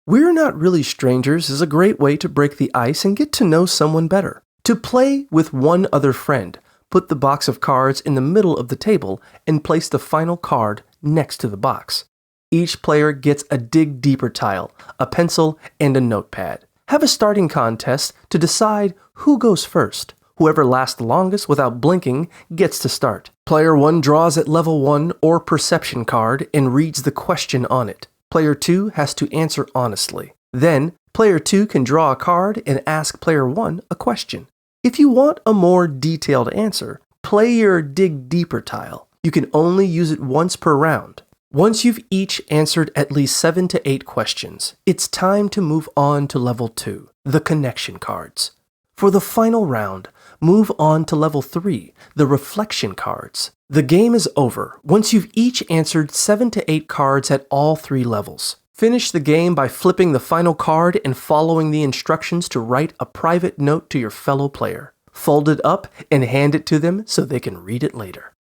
We're Not Really Strangers is a great way to break the ice and get to know someone better. To play with one other friend, put the box of cards in the middle of the table and place the final card next to the box. Each player gets a dig deeper tile, a pencil, and a notepad. Have a starting contest to decide who goes first. Whoever lasts the longest without blinking gets to start. Player 1 draws at level 1 or perception card and reads the question on it. Player 2 has to answer honestly. Then, Player 2 can draw a card and ask Player 1 a question. If you want a more detailed answer, play your dig deeper tile. You can only use it once per round. Once you've each answered at least 7 to 8 questions, it's time to move on to level 2, the connection cards. For the final round, move on to level 3, the reflection cards. The game is over once you've each answered 7 to 8 cards at all 3 levels. Finish the game by flipping the final card and following the instructions to write a private note to your fellow player. Fold it up and hand it to them so they can read it later.